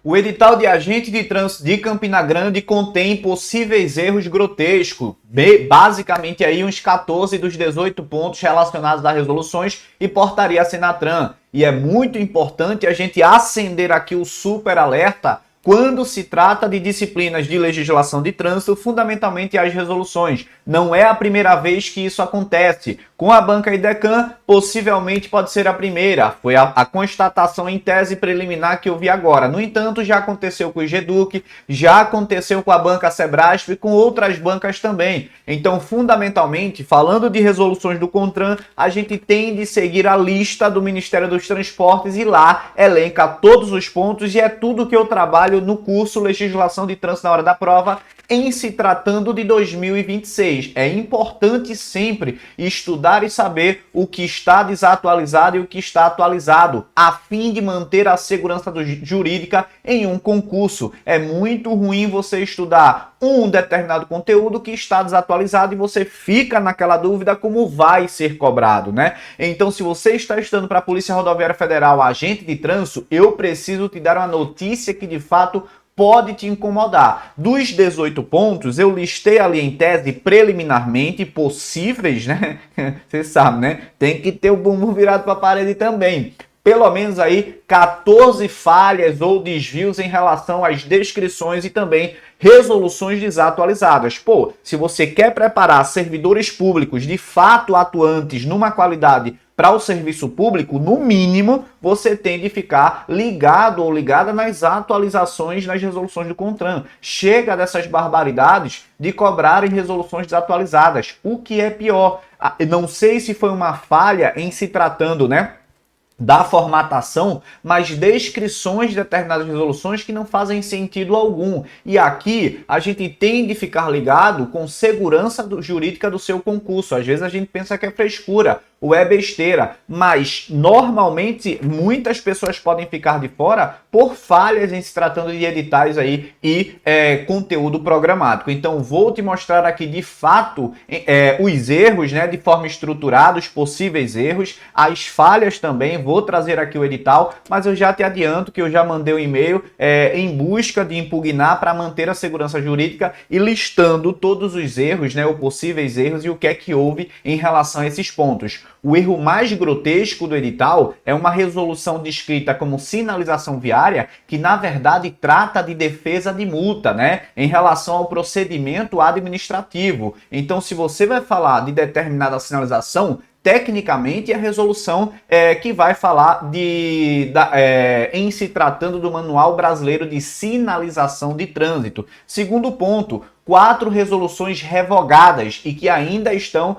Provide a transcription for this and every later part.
O edital de agente de trânsito de Campina Grande contém possíveis erros grotescos, basicamente aí uns 14 dos 18 pontos relacionados às resoluções e portaria Senatran. E é muito importante a gente acender aqui o super alerta quando se trata de disciplinas de legislação de trânsito, fundamentalmente as resoluções. Não é a primeira vez que isso acontece. Com a banca IDECAN, possivelmente pode ser a primeira. Foi a constatação em tese preliminar que eu vi agora. No entanto, já aconteceu com o IGEDUC, já aconteceu com a banca Sebrasp e com outras bancas também. Então, fundamentalmente, falando de resoluções do CONTRAN, a gente tem de seguir a lista do Ministério dos Transportes e lá elenca todos os pontos e é tudo que eu trabalho no curso Legislação de Trânsito na Hora da Prova, em se tratando de 2026. É importante sempre estudar e saber o que está desatualizado e o que está atualizado, a fim de manter a segurança jurídica em um concurso. É muito ruim você estudar um determinado conteúdo que está desatualizado e você fica naquela dúvida como vai ser cobrado, né? Então, se você está estudando para a Polícia Rodoviária Federal, agente de trânsito, eu preciso te dar uma notícia que de fato pode te incomodar. Dos 18 pontos, eu listei ali em tese preliminarmente possíveis, né? Você sabe, né? Tem que ter o bumbum virado para a parede também. Pelo menos aí 14 falhas ou desvios em relação às descrições e também resoluções desatualizadas. Pô, se você quer preparar servidores públicos de fato atuantes numa qualidade para o serviço público, no mínimo, você tem de ficar ligado ou ligada nas atualizações nas resoluções do CONTRAN. Chega dessas barbaridades de cobrarem resoluções desatualizadas. O que é pior, não sei se foi uma falha em se tratando, né, da formatação, mas descrições de determinadas resoluções que não fazem sentido algum. E aqui a gente tem de ficar ligado com segurança jurídica do seu concurso. Às vezes a gente pensa que é frescura ou é besteira, mas normalmente muitas pessoas podem ficar de fora por falhas em se tratando de editais aí e conteúdo programático. Então vou te mostrar aqui de fato os erros, né, de forma estruturada, os possíveis erros, as falhas também. Vou trazer aqui o edital, mas eu já te adianto que eu já mandei um e-mail em busca de impugnar para manter a segurança jurídica e listando todos os erros, né, os possíveis erros e o que é que houve em relação a esses pontos. O erro mais grotesco do edital é uma resolução descrita como sinalização viária, que na verdade trata de defesa de multa, né, em relação ao procedimento administrativo. Então, se você vai falar de determinada sinalização, tecnicamente, a resolução que vai falar em se tratando do Manual Brasileiro de Sinalização de Trânsito. Segundo ponto, 4 resoluções revogadas e que ainda estão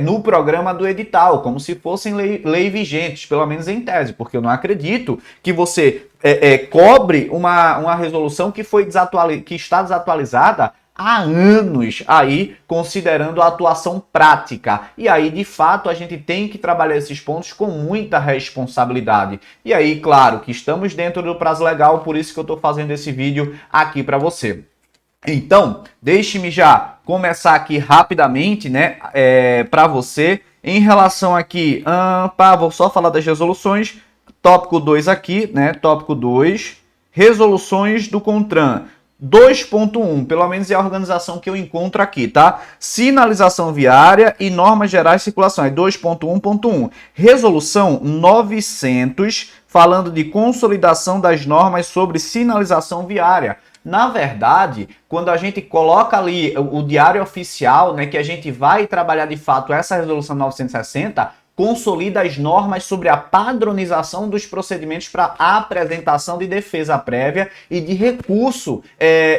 no programa do edital, como se fossem lei vigentes, pelo menos em tese, porque eu não acredito que você cobre uma resolução que está desatualizada há anos aí, considerando a atuação prática. E aí, de fato, a gente tem que trabalhar esses pontos com muita responsabilidade. E aí, claro, que estamos dentro do prazo legal, por isso que eu estou fazendo esse vídeo aqui para você. Então, deixe-me já começar aqui rapidamente, né, para você, em relação aqui, vou só falar das resoluções, tópico 2 aqui, né, tópico 2, resoluções do CONTRAN. 2.1, pelo menos é a organização que eu encontro aqui, tá? Sinalização viária e normas gerais de circulação, é 2.1.1. Resolução 900, falando de consolidação das normas sobre sinalização viária. Na verdade, quando a gente coloca ali o diário oficial, né, que a gente vai trabalhar de fato essa resolução 960, consolida as normas sobre a padronização dos procedimentos para apresentação de defesa prévia e de recurso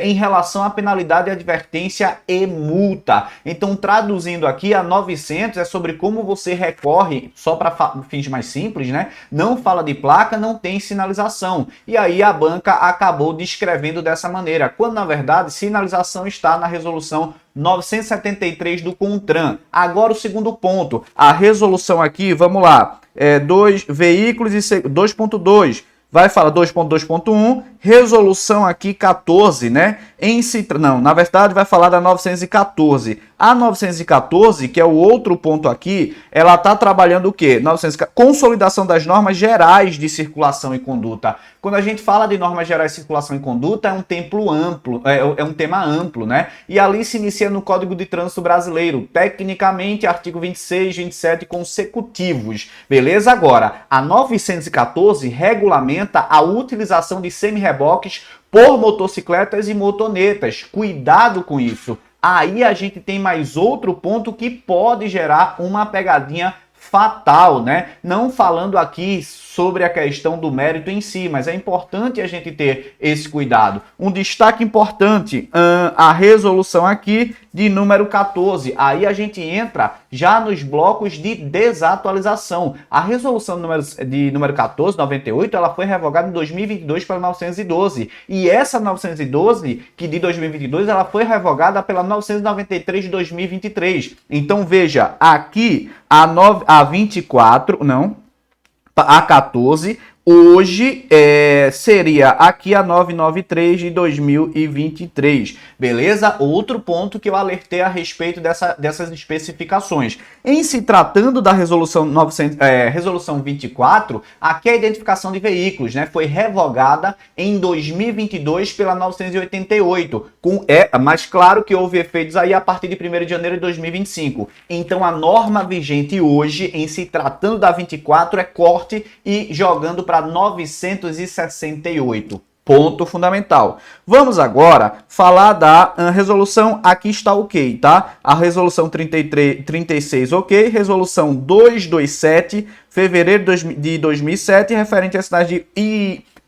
em relação à penalidade, advertência e multa. Então, traduzindo aqui, a 900 é sobre como você recorre, só para fins mais simples, né? Não fala de placa, não tem sinalização. E aí a banca acabou descrevendo dessa maneira, quando na verdade sinalização está na resolução 973 do CONTRAN. Agora o segundo ponto, a resolução aqui, vamos lá, veículos e 2.2, vai falar 2.2.1, resolução aqui 14, né? Na verdade vai falar da 914. A 914, que é o outro ponto aqui, ela está trabalhando o quê? Consolidação das normas gerais de circulação e conduta. Quando a gente fala de normas gerais de circulação e conduta, é um tema amplo, né? E ali se inicia no Código de Trânsito Brasileiro, tecnicamente, artigo 26, 27 consecutivos. Beleza? Agora, a 914 regulamenta a utilização de semi-reboques por motocicletas e motonetas. Cuidado com isso. Aí a gente tem mais outro ponto que pode gerar uma pegadinha fatal, né? Não falando aqui sobre a questão do mérito em si, mas é importante a gente ter esse cuidado. Um destaque importante, a resolução aqui de número 14. Aí a gente entra já nos blocos de desatualização. A resolução de número 14, 98, ela foi revogada em 2022 pela 912. E essa 912, que de 2022, ela foi revogada pela 993 de 2023. Então veja, aqui a 24, não, a 14, hoje seria aqui a 993 de 2023, beleza? Outro ponto que eu alertei a respeito dessas especificações. Em se tratando da resolução 24, aqui a identificação de veículos, né? Foi revogada em 2022 pela 988, mas claro que houve efeitos aí a partir de 1º de janeiro de 2025. Então a norma vigente hoje, em se tratando da 24, é corte e jogando para 968. Ponto fundamental. Vamos agora falar da resolução, aqui está ok, tá? A resolução 36 ok, resolução 227, fevereiro de 2007, referente a sinais de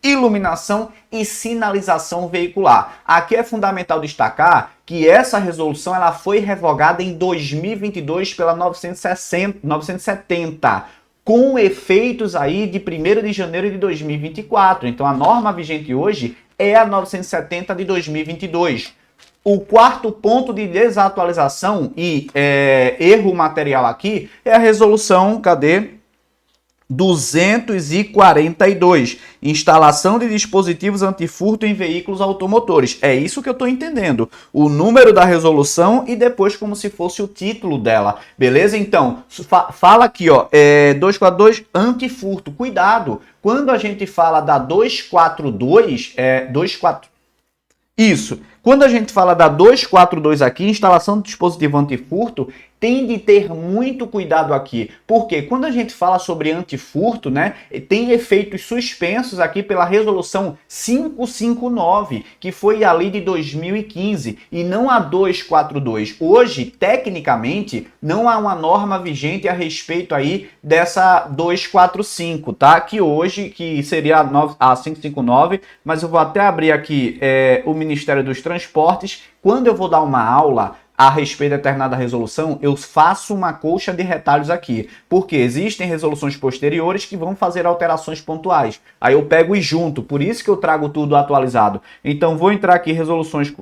iluminação e sinalização veicular. Aqui é fundamental destacar que essa resolução ela foi revogada em 2022 pela 970, com efeitos aí de 1º de janeiro de 2024. Então, a norma vigente hoje é a 970 de 2022. O quarto ponto de desatualização e erro material aqui é a resolução, cadê? 242, instalação de dispositivos antifurto em veículos automotores. É isso que eu estou entendendo. O número da resolução e depois como se fosse o título dela. Beleza? Então, fala aqui, ó, 242, antifurto. Cuidado, quando a gente fala da 242, isso. Quando a gente fala da 242 aqui, instalação de dispositivo antifurto, tem de ter muito cuidado aqui, porque quando a gente fala sobre antifurto, né, tem efeitos suspensos aqui pela resolução 559, que foi ali de 2015, e não a 242. Hoje, tecnicamente, não há uma norma vigente a respeito aí dessa 245, tá? Que hoje, que seria a 559, mas eu vou até abrir aqui o Ministério dos Transportes. Quando eu vou dar uma aula a respeito de determinada resolução, eu faço uma colcha de retalhos aqui, porque existem resoluções posteriores que vão fazer alterações pontuais. Aí eu pego e junto, por isso que eu trago tudo atualizado. Então vou entrar aqui resoluções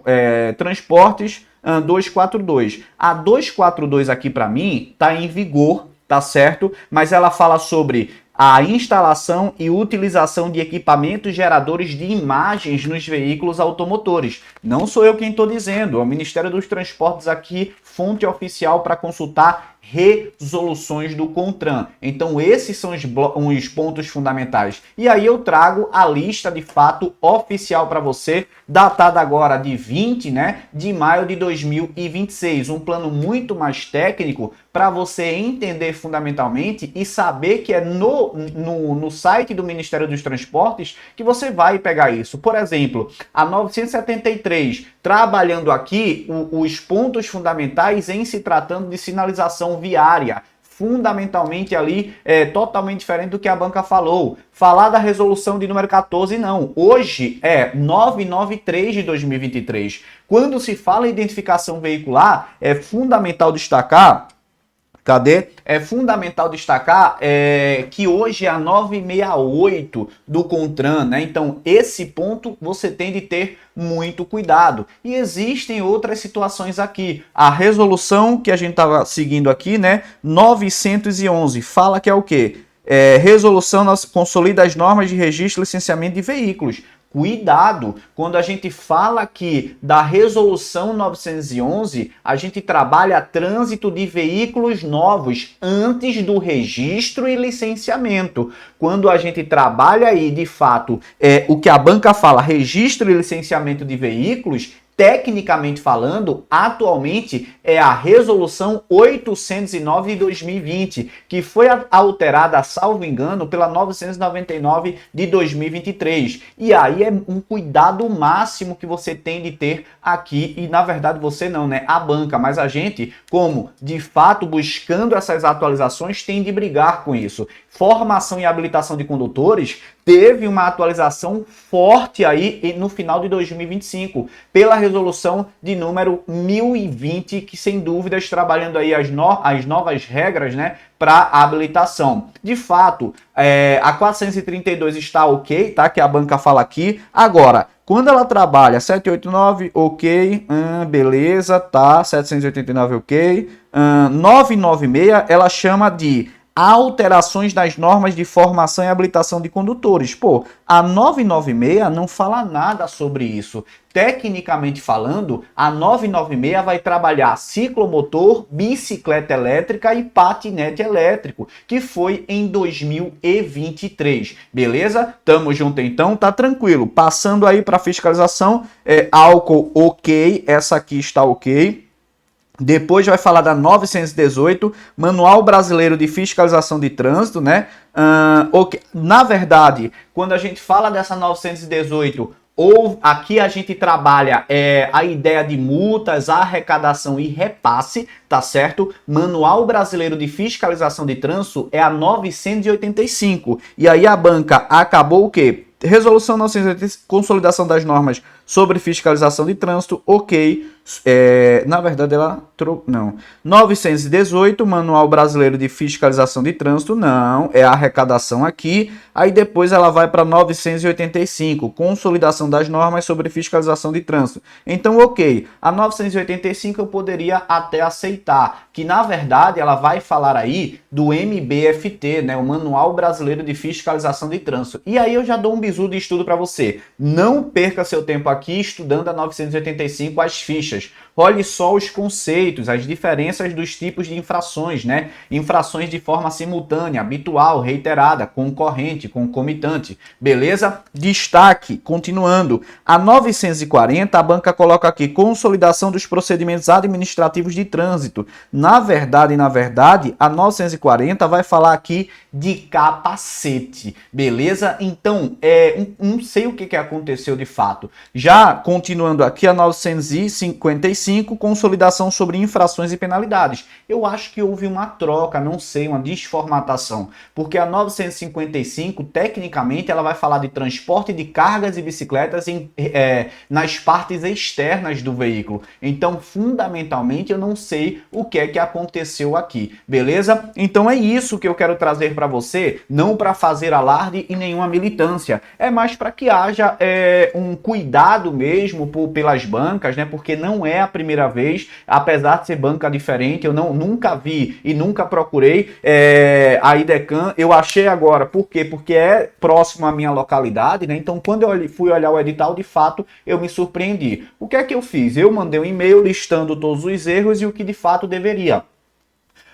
transportes 242. A 242 aqui para mim está em vigor, tá certo? Mas ela fala sobre a instalação e utilização de equipamentos geradores de imagens nos veículos automotores. Não sou eu quem estou dizendo, é o Ministério dos Transportes aqui, fonte oficial para consultar resoluções do CONTRAN. Então esses são os pontos fundamentais. E aí eu trago a lista de fato oficial para você, datada agora de 20, né, de maio de 2026. Um plano muito mais técnico para você entender fundamentalmente e saber que é no site do Ministério dos Transportes que você vai pegar isso. Por exemplo, a 973, trabalhando aqui os pontos fundamentais em se tratando de sinalização viária. Fundamentalmente ali totalmente diferente do que a banca falou. Falar da resolução de número 14, não. Hoje é 993 de 2023. Quando se fala em identificação veicular, é fundamental destacar... Cadê? É fundamental destacar que hoje é a 968 do CONTRAN, né? Então, esse ponto você tem de ter muito cuidado. E existem outras situações aqui. A resolução que a gente estava seguindo aqui, né? 911, fala que é o quê? Resolução consolida as normas de registro e licenciamento de veículos. Cuidado, quando a gente fala aqui da Resolução 911, a gente trabalha trânsito de veículos novos antes do registro e licenciamento. Quando a gente trabalha aí, de fato, o que a banca fala, registro e licenciamento de veículos, tecnicamente falando, atualmente é a Resolução 809 de 2020, que foi alterada, salvo engano, pela 999 de 2023. E aí é um cuidado máximo que você tem de ter aqui, e na verdade você não, né? A banca, mas a gente, como de fato buscando essas atualizações, tem de brigar com isso. Formação e habilitação de condutores teve uma atualização forte aí no final de 2025, pela resolução de número 1020, que sem dúvidas trabalhando aí as novas regras, né, para habilitação. De fato, a 432 está ok, tá? Que a banca fala aqui. Agora, quando ela trabalha 789, ok, beleza, tá, 789, ok, 996, ela chama de alterações das normas de formação e habilitação de condutores. Pô, a 996 não fala nada sobre isso. Tecnicamente falando, a 996 vai trabalhar ciclomotor, bicicleta elétrica e patinete elétrico, que foi em 2023. Beleza? Tamo junto então, tá tranquilo. Passando aí para fiscalização, álcool ok, essa aqui está ok. Depois vai falar da 918, Manual Brasileiro de Fiscalização de Trânsito, né? Okay. Na verdade, quando a gente fala dessa 918, aqui a gente trabalha a ideia de multas, arrecadação e repasse, tá certo? Manual Brasileiro de Fiscalização de Trânsito é a 985. E aí a banca acabou o quê? Resolução 985, consolidação das normas sobre fiscalização de trânsito, ok. Na verdade ela não. 918, Manual Brasileiro de Fiscalização de Trânsito, não, é a arrecadação aqui. Aí depois ela vai para 985, consolidação das normas sobre fiscalização de trânsito. Então, ok, a 985 eu poderia até aceitar, que na verdade ela vai falar aí do MBFT, né, o Manual Brasileiro de Fiscalização de Trânsito. E aí eu já dou um bizu de estudo para você. Não perca seu tempo aqui estudando a 985, as fichas. Olhe só os conceitos, as diferenças dos tipos de infrações, né? Infrações de forma simultânea, habitual, reiterada, concorrente, concomitante. Beleza? Destaque, continuando. A 940, a banca coloca aqui consolidação dos procedimentos administrativos de trânsito. Na verdade, a 940 vai falar aqui de capacete. Beleza? Então, não sei o que aconteceu de fato. Já continuando aqui, a 955, consolidação sobre infrações e penalidades. Eu acho que houve uma troca, não sei, uma desformatação, porque a 955, tecnicamente, ela vai falar de transporte de cargas e bicicletas nas partes externas do veículo. Então, fundamentalmente, eu não sei o que é que aconteceu aqui, beleza? Então é isso que eu quero trazer para você, não para fazer alarde e nenhuma militância, é mais para que haja um cuidado mesmo pelas bancas, né? Porque não é a primeira vez, apesar de ser banca diferente, eu nunca vi e nunca procurei a IDECAM. Eu achei agora, por quê? Porque é próximo à minha localidade, né? Então, quando eu fui olhar o edital, de fato, eu me surpreendi. O que é que eu fiz? Eu mandei um e-mail listando todos os erros e o que de fato deveria.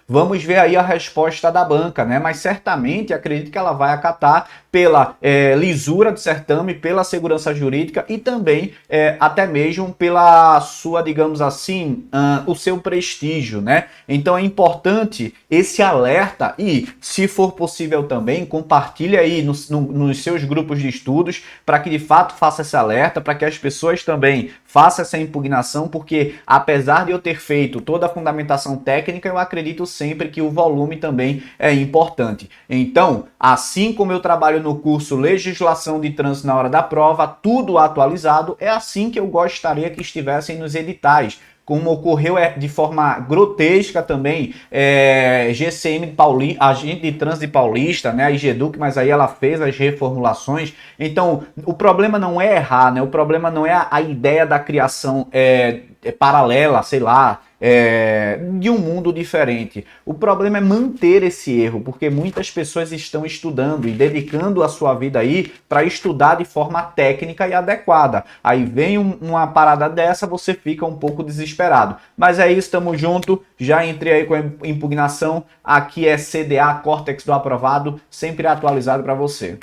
Vamos ver aí a resposta da banca, né? Mas certamente acredito que ela vai acatar pela lisura do certame, pela segurança jurídica e também até mesmo pela sua, digamos assim, o seu prestígio, né? Então é importante esse alerta e, se for possível também, compartilhe aí nos seus grupos de estudos para que de fato faça esse alerta, para que as pessoas também façam essa impugnação, porque apesar de eu ter feito toda a fundamentação técnica, eu acredito sempre que o volume também é importante. Então, assim como eu trabalho no curso Legislação de Trânsito na hora da prova, tudo atualizado, é assim que eu gostaria que estivessem nos editais. Como ocorreu de forma grotesca também, GCM Agente de Trânsito Paulista, né, a IGEDUC, mas aí ela fez as reformulações. Então, o problema não é errar, né, o problema não é a ideia da criação paralela, sei lá, de um mundo diferente. O problema é manter esse erro, porque muitas pessoas estão estudando e dedicando a sua vida aí para estudar de forma técnica e adequada. Aí vem uma parada dessa, você fica um pouco desesperado. Mas é isso, estamos junto. Já entrei aí com a impugnação. Aqui é CDA Córtex do aprovado, sempre atualizado para você.